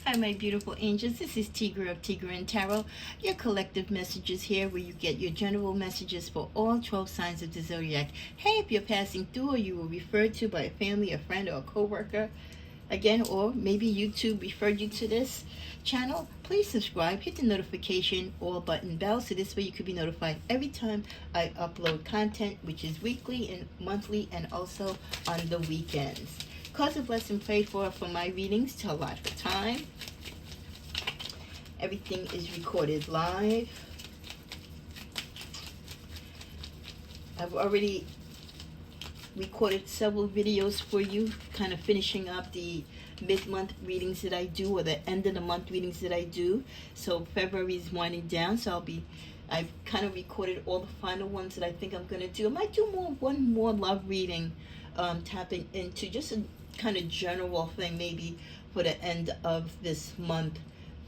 Hi, my beautiful angels. This is Tigra of Tigra and Tarot. Your collective messages here where you get your general messages for all 12 signs of the zodiac. Hey, if you're passing through or you were referred to by a family, a friend, or a co-worker, again, or maybe YouTube referred you to this channel, please subscribe, hit the notification or button bell so this way you could be notified every time I upload content, which is weekly and monthly and also on the weekends. Cause of blessing prayed for my readings to allot for time. Everything is recorded live. I've already recorded several videos for you, kind of finishing up the mid-month readings that I do, or the end of the month readings that I do. So February is winding down, so I've kind of recorded all the final ones that I think I'm going to do. I might do one more love reading, tapping into just a kind of general thing maybe for the end of this month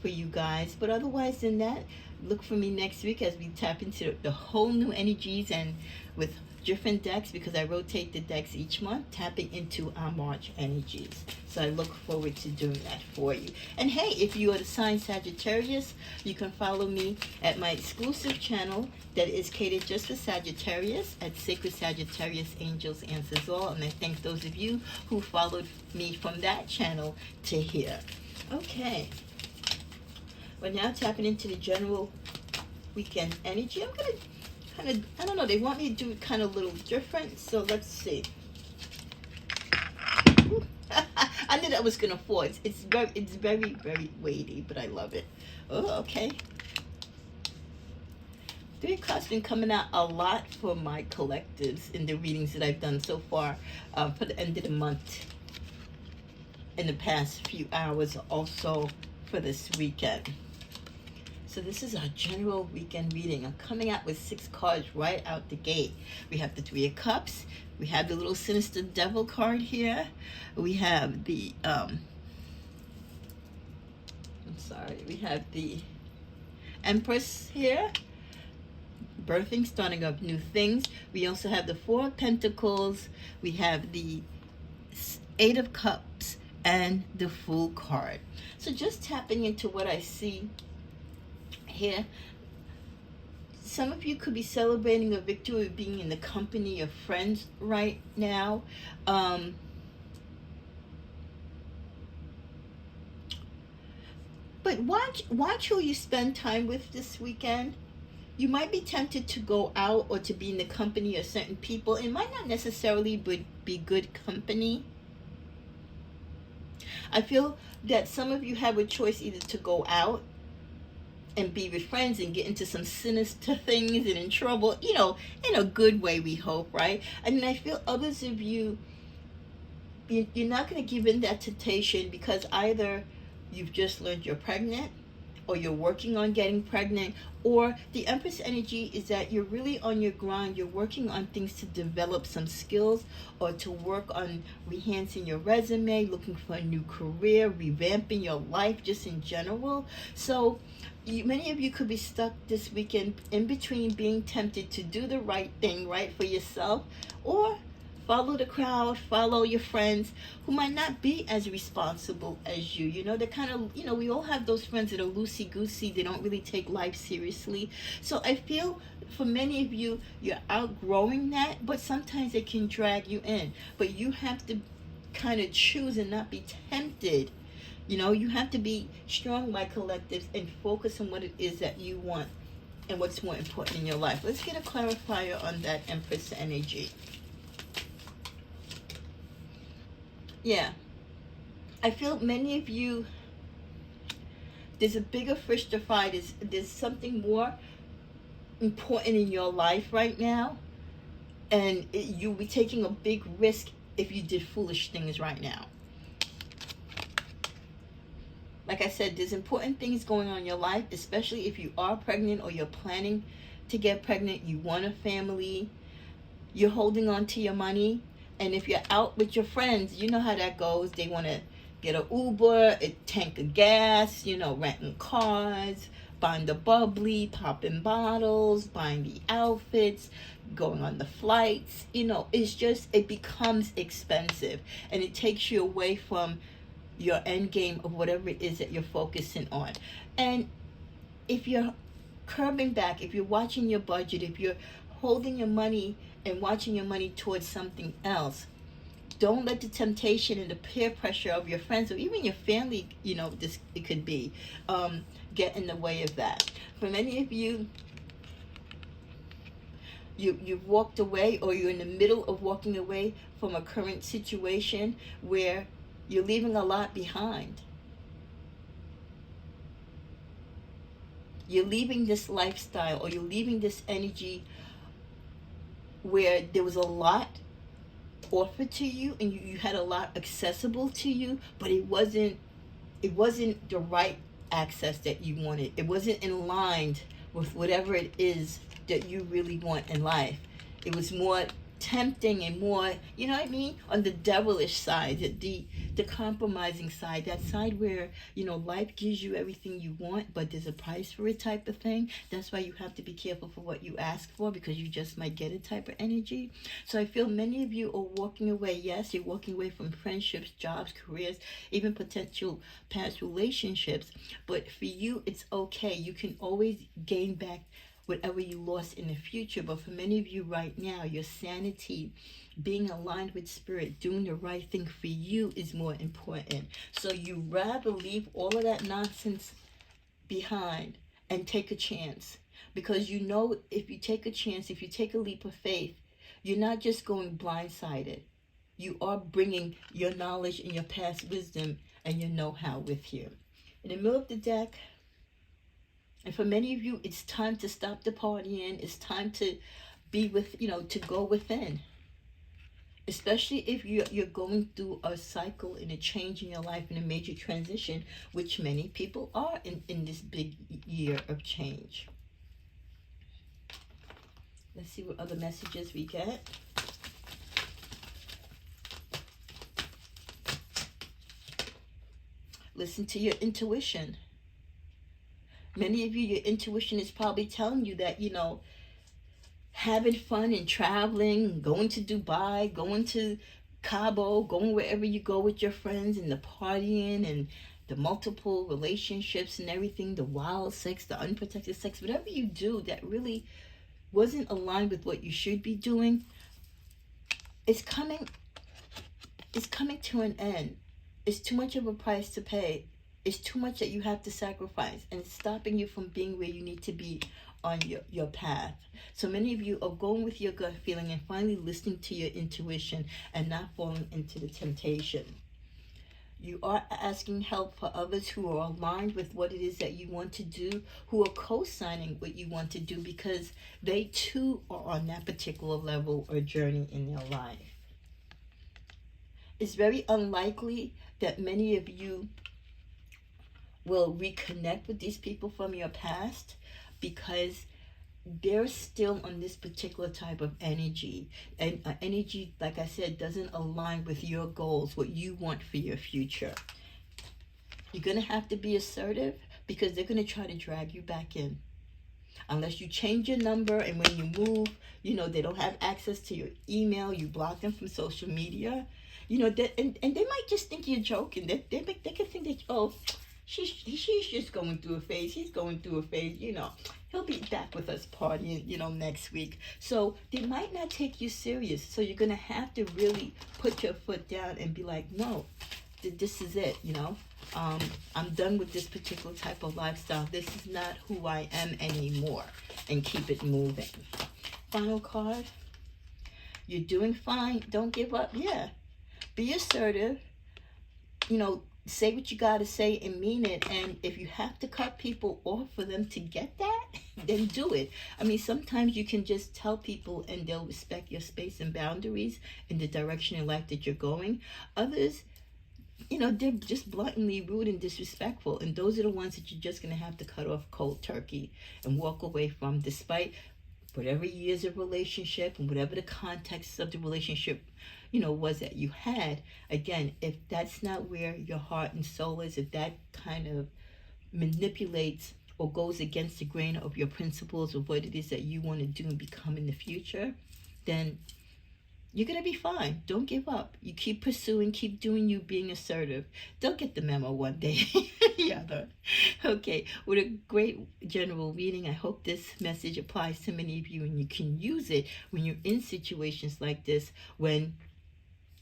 for you guys. But otherwise than that, look for me next week as we tap into the whole new energies and with different decks, because I rotate the decks each month, tapping into our March energies. So I look forward to doing that for you. And hey, if you are the sign Sagittarius, you can follow me at my exclusive channel that is catered just for Sagittarius at Sacred Sagittarius Angels Answers All. And I thank those of you who followed me from that channel to here. Okay. We're now tapping into the general weekend energy. I'm going to kind of, I don't know, they want me to do it kind of a little different, so let's see. I knew that was gonna fall. It's very weighty, but I love it. Oh, okay. 3 o'clock's been coming out a lot for my collectives in the readings that I've done so far for the end of the month in the past few hours, also for this weekend. So this is our general weekend reading. I'm coming out with 6 cards right out the gate. We have the 3 of Cups. We have the little sinister devil card here. We have the, we have the Empress here. Birthing, starting up new things. We also have the 4 of Pentacles. We have the 8 of Cups and the Fool card. So just tapping into what I see here, some of you could be celebrating a victory of being in the company of friends right now. But watch who you spend time with this weekend. You might be tempted to go out or to be in the company of certain people. It might not necessarily be good company. I feel that some of you have a choice either to go out and be with friends and get into some sinister things and in trouble, you know, in a good way, we hope, right? I mean, I feel others of you, you're not going to give in that temptation because either you've just learned you're pregnant, or you're working on getting pregnant, or the Empress energy is that you're really on your grind. You're working on things to develop some skills or to work on enhancing your resume, looking for a new career, revamping your life just in general. So many of you could be stuck this weekend in between being tempted to do the right thing, right, for yourself, or follow the crowd, follow your friends who might not be as responsible as you. You know, they're kind of, you know, we all have those friends that are loosey-goosey. They don't really take life seriously. So I feel for many of you, you're outgrowing that, but sometimes it can drag you in. But you have to kind of choose and not be tempted. You know, you have to be strong, my collectives, and focus on what it is that you want and what's more important in your life. Let's get a clarifier on that Empress energy. Yeah, I feel many of you, there's a bigger fish to fry. There's something more important in your life right now, and you'll be taking a big risk if you did foolish things right now. Like I said, there's important things going on in your life, especially if you are pregnant or you're planning to get pregnant, you want a family, you're holding on to your money. And if you're out with your friends, you know how that goes. They want to get an Uber, a tank of gas, you know, renting cars, buying the bubbly, popping bottles, buying the outfits, going on the flights. You know, it's just, it becomes expensive. And it takes you away from your end game of whatever it is that you're focusing on. And if you're curbing back, if you're watching your budget, if you're holding your money and watching your money towards something else, don't let the temptation and the peer pressure of your friends or even your family, this it could be, get in the way of that. For many of you, you've walked away, or you're in the middle of walking away from a current situation where you're leaving a lot behind. You're leaving this lifestyle, or you're leaving this energy where there was a lot offered to you, and you had a lot accessible to you, but it wasn't the right access that you wanted. It wasn't in line with whatever it is that you really want in life. It was more tempting and more, you know what I mean, on the devilish side, the compromising side, that side where, life gives you everything you want, but there's a price for it type of thing. That's why you have to be careful for what you ask for, because you just might get a type of energy. So I feel many of you are walking away. Yes, you're walking away from friendships, jobs, careers, even potential past relationships. But for you, it's okay. You can always gain back whatever you lost in the future. But for many of you right now, your sanity, being aligned with spirit, doing the right thing for you is more important. So you rather leave all of that nonsense behind and take a chance. Because if you take a chance, if you take a leap of faith, you're not just going blindsided. You are bringing your knowledge and your past wisdom and your know-how with you. In the middle of the deck, and for many of you, it's time to stop the partying. It's time to be to go within. Especially if you're going through a cycle and a change in your life and a major transition, which many people are in this big year of change. Let's see what other messages we get. Listen to your intuition. Many of you, your intuition is probably telling you that, having fun and traveling, going to Dubai, going to Cabo, going wherever you go with your friends, and the partying and the multiple relationships and everything, the wild sex, the unprotected sex, whatever you do that really wasn't aligned with what you should be doing, it's coming to an end. It's too much of a price to pay. It's too much that you have to sacrifice, and it's stopping you from being where you need to be on your path. So many of you are going with your gut feeling and finally listening to your intuition and not falling into the temptation. You are asking help for others who are aligned with what it is that you want to do, who are co-signing what you want to do, because they too are on that particular level or journey in their life. It's very unlikely that many of you will reconnect with these people from your past, because they're still on this particular type of energy, and energy, like I said, doesn't align with your goals, what you want for your future. You're going to have to be assertive, because they're going to try to drag you back in. Unless you change your number, and when you move, they don't have access to your email, you block them from social media, and they might just think you're joking. They could think that, oh, she's just going through a phase. He's going through a phase, He'll be back with us partying, next week. So they might not take you serious. So you're going to have to really put your foot down and be like, no, this is it, I'm done with this particular type of lifestyle. This is not who I am anymore. And keep it moving. Final card. You're doing fine. Don't give up. Yeah. Be assertive. Say what you got to say and mean it. And if you have to cut people off for them to get that, then do it. I mean, sometimes you can just tell people and they'll respect your space and boundaries in the direction in life that you're going. Others, they're just bluntly rude and disrespectful. And those are the ones that you're just going to have to cut off cold turkey and walk away from, despite whatever years of relationship and whatever the context of the relationship was that you had. Again, if that's not where your heart and soul is, if that kind of manipulates or goes against the grain of your principles of what it is that you want to do and become in the future, then You're going to be fine. Don't give up. You keep pursuing, keep doing you, being assertive. They'll get the memo one day. Yeah, though. Okay, with a great general reading, I hope this message applies to many of you and you can use it when you're in situations like this, when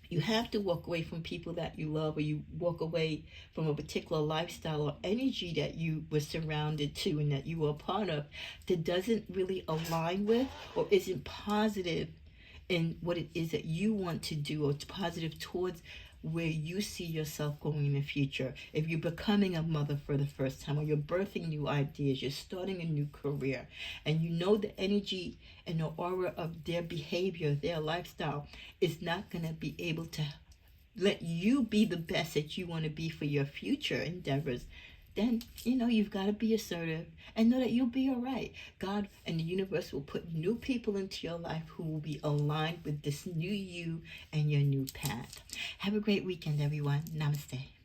you have to walk away from people that you love, or you walk away from a particular lifestyle or energy that you were surrounded to and that you were a part of that doesn't really align with or isn't positive in what it is that you want to do, or positive towards where you see yourself going in the future. If you're becoming a mother for the first time, or you're birthing new ideas, you're starting a new career, and you know the energy and the aura of their behavior, their lifestyle is not going to be able to let you be the best that you want to be for your future endeavors, then you've got to be assertive and know that you'll be all right. God and the universe will put new people into your life who will be aligned with this new you and your new path. Have a great weekend, everyone. Namaste.